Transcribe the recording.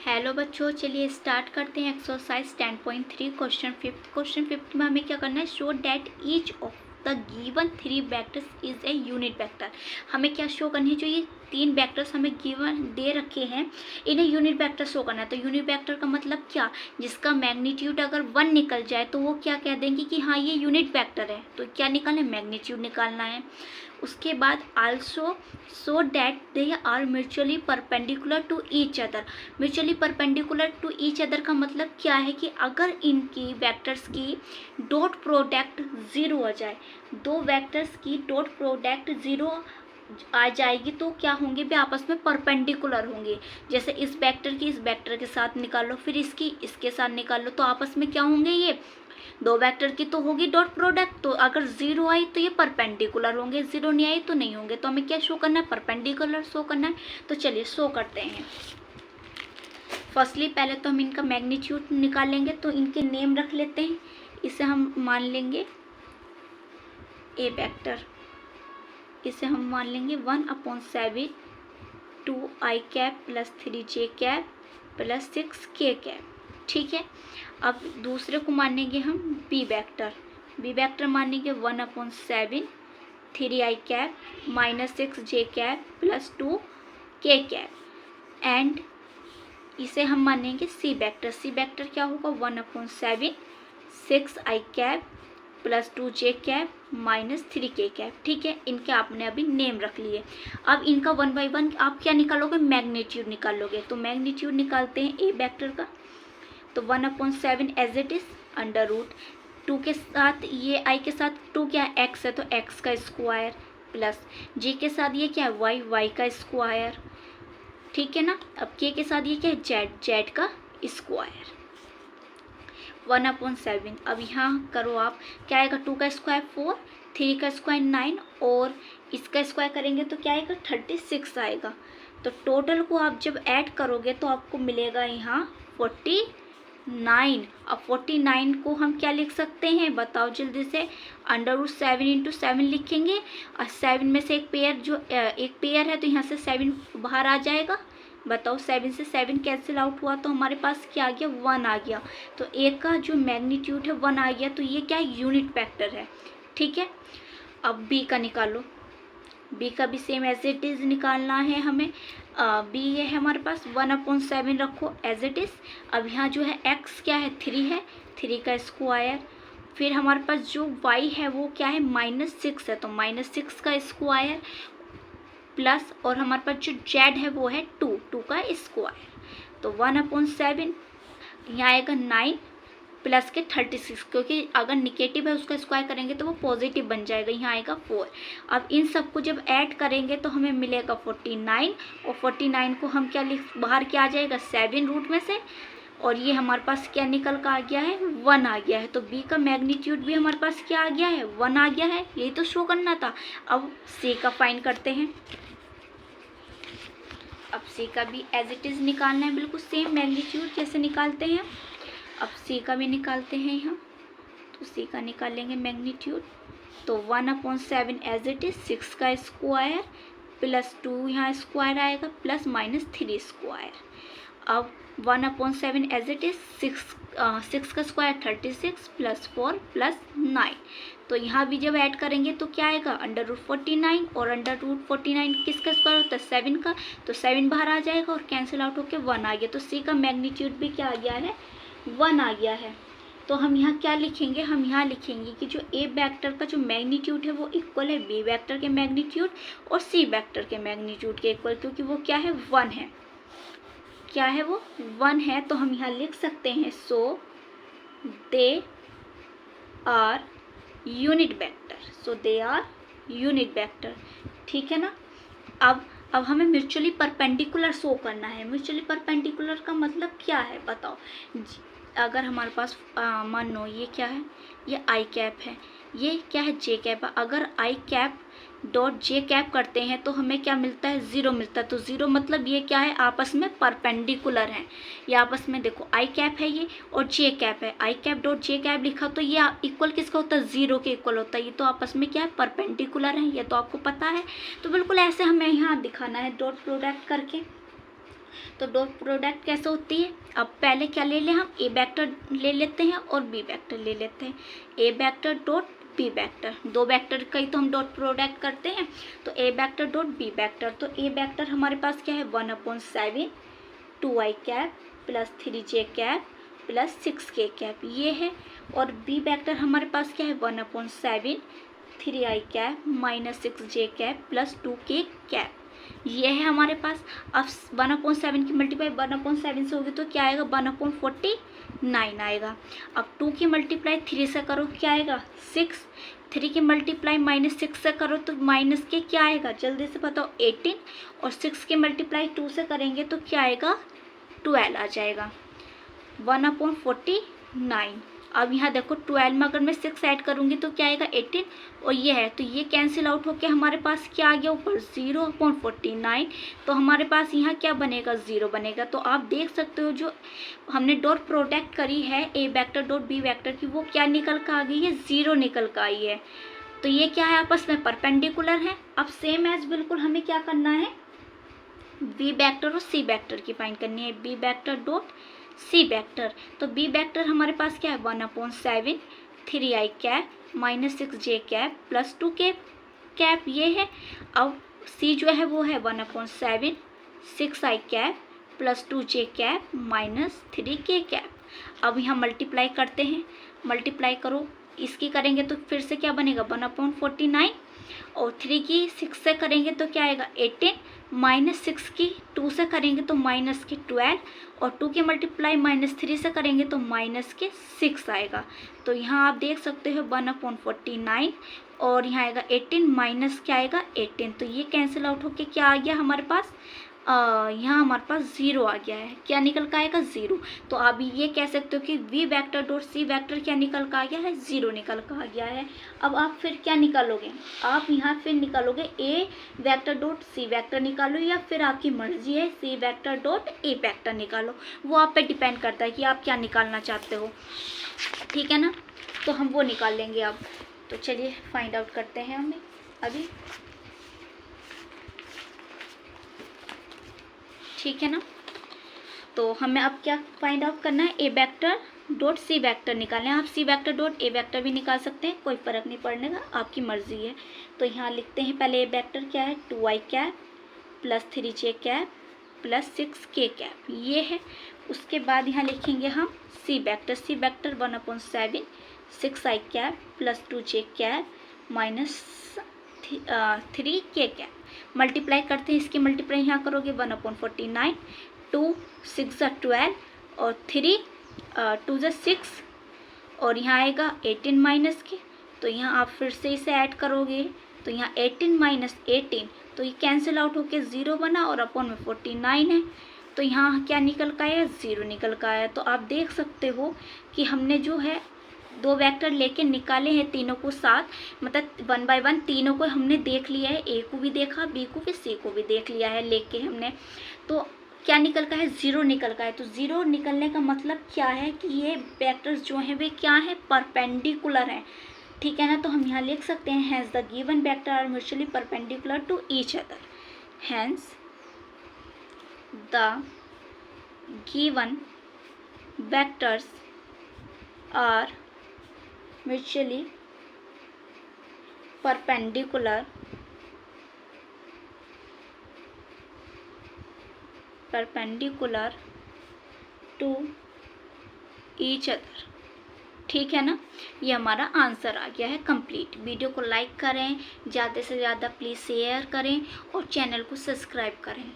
Hello बच्चों, चलिए start करते हैं एक्सरसाइज 10.3 क्वेश्चन फिफ्थ में हमें क्या करना है, show that each of the given three vectors is a unit vector. हमें क्या शो करनी है, जो ये तीन वेक्टर्स हमें गिवन दे रखे हैं इन्हें यूनिट वेक्टर शो करना है। तो यूनिट वेक्टर का मतलब क्या, जिसका मैग्नीट्यूड अगर 1 निकल जाए तो वो क्या कह देंगे कि हाँ ये यूनिट वेक्टर है। तो क्या निकालना है, मैग्नीट्यूड निकालना है। उसके बाद also so that they are mutually perpendicular to each other. Mutually perpendicular to each other का मतलब क्या है कि अगर इनकी वेक्टर्स की डॉट प्रोडक्ट 0 आ जाए, दो वेक्टर्स की डॉट प्रोडक्ट 0 आ जाएगी तो क्या होंगे, वे आपस में परपेंडिकुलर होंगे। जैसे इस वेक्टर की इस वेक्टर के साथ निकाल लो, फिर इसकी इसके साथ निकाल लो, तो आपस में क्या होंगे, ये दो वेक्टर की तो होगी डॉट प्रोडक्ट। तो अगर 0 आई तो ये परपेंडिकुलर होंगे, 0 नहीं आई तो नहीं होंगे। तो हमें क्या शो करना है, परपेंडिकुलर शो करना है। तो चलिए शो करते हैं। फर्स्टली पहले तो हम इनका मैग्नीट्यूड निकालेंगे, तो इनके नेम रख लेते हैं। इसे हम मान लेंगे ए वेक्टर, इसे हम मान लेंगे 1/7 2i cap plus 3j cap plus 6k cap. ठीक है, अब दूसरे को मानेंगे हम बी वेक्टर। बी वेक्टर मानेंगे 1/7 3i cap minus 6j cap plus 2k cap. And इसे हम मानेंगे सी वेक्टर। सी वेक्टर क्या होगा, 1/7 6i cap plus 2j cap minus 3k cap. ठीक है, इनके आपने अभी नेम रख लिए। अब इनका 1 बाई 1 आप क्या निकालोगे, मैग्नीट्यूड निकालोगे। तो मैग्नीट्यूड निकालते हैं ए वेक्टर का। तो 1/7 as it is under root 2 के साथ, ये i के साथ 2 क्या है, x है तो x का स्क्वायर प्लस j के साथ ये क्या है, y का स्क्वायर। ठीक है ना। अब k के साथ ये क्या है, z का स्क्वायर 1/7। अब यहाँ करो आप, क्या आएगा, 2 का स्क्वायर 4, 3 का स्क्वायर 9 और इसका स्क्वायर करेंगे तो क्या आएगा, 36 आएगा। तो टोटल को आप जब ऐड करोगे तो आपको मिलेगा यहाँ 49। अब 49 को हम क्या लिख सकते हैं, बताओ जल्दी से। √7 × 7 लिखेंगे और 7 में से एक पेयर है तो यहाँ से 7 बाहर आ जाएगा। बताओ 7 से 7 कैंसिल आउट हुआ तो हमारे पास क्या आ गया, 1 आ गया। तो ए का जो मैग्नीट्यूड है 1 आ गया, तो ये क्या है, यूनिट वेक्टर है। ठीक है, अब बी का निकालो। बी का भी सेम एज इट इज निकालना है हमें। बी ये है हमारे पास 1/7 रखो एज इट इज। अब यहाँ जो है एक्स क्या है, 3 है, 3 का स्क्वायर। फिर हमारे पास जो y है वो क्या है, -6 है तो -6 का स्क्वायर प्लस, और हमारे पास जो z है वो है 2 का स्क्वायर। तो 1/7 यहाँ आएगा 9 प्लस के 36, क्योंकि अगर निगेटिव है उसका स्क्वायर करेंगे तो वो पॉजिटिव बन जाएगा, यहाँ आएगा 4। अब इन सबको जब ऐड करेंगे तो हमें मिलेगा 49, और 49 को हम क्या लिख, बाहर क्या आ जाएगा, 7 रूट में से, और ये हमारे पास क्या निकल कर आ गया है, 1 आ गया है। तो बी का मैग्नीट्यूड भी हमारे पास क्या आ गया है, 1 आ गया है। यही तो शो करना था। अब सी का फाइंड करते हैं। अब सी का भी एज इट इज़ निकालना है, बिल्कुल सेम मैग्नीट्यूड जैसे निकालते हैं। अब सी का भी निकालते हैं यहाँ। तो सी का निकालेंगे मैग्नीट्यूड। तो 1/7 एज इट इज 6 का स्क्वायर प्लस 2 यहाँ स्क्वायर आएगा प्लस -3 स्क्वायर। अब 1/7 एज इट इज 6 का स्क्वायर 36 प्लस 4 प्लस 9। तो यहाँ भी जब ऐड करेंगे तो क्या आएगा, √49, और √49 किसका स्क्वायर होता है, 7 का। तो 7 बाहर आ जाएगा और कैंसिल आउट होकर 1 आ गया। तो सी का मैग्नीट्यूड भी क्या आ गया है, 1 आ गया है। तो हम यहाँ क्या लिखेंगे, हम यहाँ लिखेंगे कि जो ए वेक्टर का जो मैग्नीट्यूड है वो इक्वल है बी वेक्टर के मैग्नीट्यूड और सी वेक्टर के मैग्नीट्यूड के इक्वल, क्योंकि वो क्या है, 1 है। क्या है वो, 1 है। तो हम यहाँ लिख सकते हैं so they are unit vector. So they are unit vector. ठीक है ना। अब हमें म्यूचुअली परपेंडिकुलर शो करना है। म्यूचुअली परपेंडिकुलर का मतलब क्या है, बताओ। अगर हमारे पास मान लो ये क्या है, ये आई कैप है, ये क्या है, जे कैप है। अगर आई कैप डॉट जे कैप करते हैं तो हमें क्या मिलता है, 0 मिलता है। तो 0 मतलब ये क्या है, आपस में परपेंडिकुलर हैं। ये आपस में देखो आई कैप है ये और जे कैप है। आई कैप डॉट जे कैप लिखा तो ये इक्वल किसका होता है, 0 के इक्वल होता है। ये तो आपस में क्या है, परपेंडिकुलर है। ये तो आपको पता है। तो बिल्कुल ऐसे हमें यहाँ दिखाना है डॉट प्रोडक्ट करके। तो डॉट प्रोडक्ट कैसे होती है, अब पहले क्या ले लें हम, ए वेक्टर ले लेते हैं और बी वेक्टर ले लेते हैं, ए वेक्टर डॉट बी वेक्टर, दो वेक्टर का ही तो हम डॉट प्रोडक्ट करते हैं, तो ए वेक्टर डॉट बी वेक्टर, तो ए वेक्टर हमारे पास क्या है 1/7 2i cap plus 3j cap plus 6k cap ये है, और बी वेक्टर हमारे पास क्या है 1/7 3i cap minus 6j cap plus 2k cap ये है हमारे पास। अब 1/7 की मल्टीप्लाई 1/7 से होगी तो क्या आएगा 1/49 आएगा। अब 2 की मल्टीप्लाई 3 से करो क्या आएगा 6, 3 की मल्टीप्लाई -6 से करो तो माइनस के क्या आएगा जल्दी से बताओ 18, और 6 की मल्टीप्लाई 2 से करेंगे तो क्या आएगा 12 आ जाएगा 1/49। अब यहाँ देखो 12 में अगर मैं 6 ऐड करूँगी तो क्या आएगा 18, और ये है तो ये कैंसिल आउट होके हमारे पास क्या आ गया ऊपर 0/49, तो हमारे पास यहाँ क्या बनेगा 0 बनेगा। तो आप देख सकते हो जो हमने डॉट प्रोडक्ट करी है ए वेक्टर डॉट बी वेक्टर की वो क्या निकल कर आ गई है 0 निकल कर आई है। तो ये क्या है आपस में परपेंडिकुलर है। अब सेम एज बिल्कुल हमें क्या करना है बी वेक्टर और सी वेक्टर की फाइंड करनी है, B vector dot C vector. तो बी वेक्टर हमारे पास क्या है 1/7 3i cap minus 6j cap plus 2k cap ये है। अब सी जो है वो है 1/7 6i cap plus 2j cap minus 3k cap. अब यहाँ मल्टीप्लाई करते हैं, मल्टीप्लाई करो इसकी करेंगे तो फिर से क्या बनेगा 1/49, और 3 की 6 से करेंगे तो क्या आएगा 18, माइनस 6 की 2 से करेंगे तो माइनस के 12, और 2 की मल्टीप्लाई -3 से करेंगे तो माइनस के 6 आएगा। तो यहाँ आप देख सकते हो 1/49 और यहाँ आएगा 18 माइनस क्या आएगा 18, तो ये कैंसिल आउट होके क्या आ गया हमारे पास यहाँ हमारे पास 0 आ गया है। क्या निकल का आएगा 0। तो आप ये कह सकते हो कि V vector dot C vector क्या निकल का आ गया है 0 निकल का आ गया है। अब आप फिर क्या निकालोगे, आप यहाँ फिर निकालोगे ए वेक्टर डॉट सी वेक्टर निकालो, या फिर आपकी मर्जी है C vector dot A vector निकालो, वो आप पे डिपेंड करता है कि आप क्या निकालना चाहते हो, ठीक है ना। तो हम वो निकाल लेंगे अब। तो चलिए फाइंड आउट करते हैं हमें अभी, ठीक है ना। तो हमें अब क्या फाइंड आउट करना है ए वेक्टर डॉट सी वेक्टर निकालना है। आप C vector dot A vector भी निकाल सकते हैं, कोई फ़र्क नहीं पड़ने का, आपकी मर्जी है। तो यहाँ लिखते हैं पहले ए वेक्टर क्या है 2i cap plus 3j cap plus 6k cap ये है। उसके बाद यहाँ लिखेंगे हम C vector 1/7 6i cap plus 2j cap minus 3k cap. Multiply करते हैं, इसकी मल्टीप्लाई यहाँ करोगे 1/49, 2 6 12 और 3 2 6, और यहाँ आएगा 18 माइनस के, तो यहाँ आप फिर से इसे ऐड करोगे तो यहाँ 18 माइनस 18, तो ये कैंसिल आउट होके 0 बना और अपॉन में 49 है, तो यहाँ क्या निकल का आया 0 निकल का आया। तो आप देख सकते हो कि हमने जो है दो वेक्टर लेके निकाले हैं तीनों को साथ, मतलब 1 बाय 1 तीनों को हमने देख लिया है, ए को भी देखा, बी को भी, सी को भी देख लिया है लेके हमने। तो क्या निकल का है 0 निकल का है। तो 0 निकलने का मतलब क्या है कि ये वेक्टर्स जो हैं वे क्या है परपेंडिकुलर हैं, ठीक है ना। तो हम यहाँ लिख सकते हैं hence the given vector are mutually perpendicular to each other, hence the given vectors are mutually perpendicular to each other, ठीक है ना। ये हमारा आंसर आ गया है कंप्लीट। वीडियो को लाइक करें, ज़्यादा से ज़्यादा प्लीज़ शेयर करें और चैनल को सब्सक्राइब करें।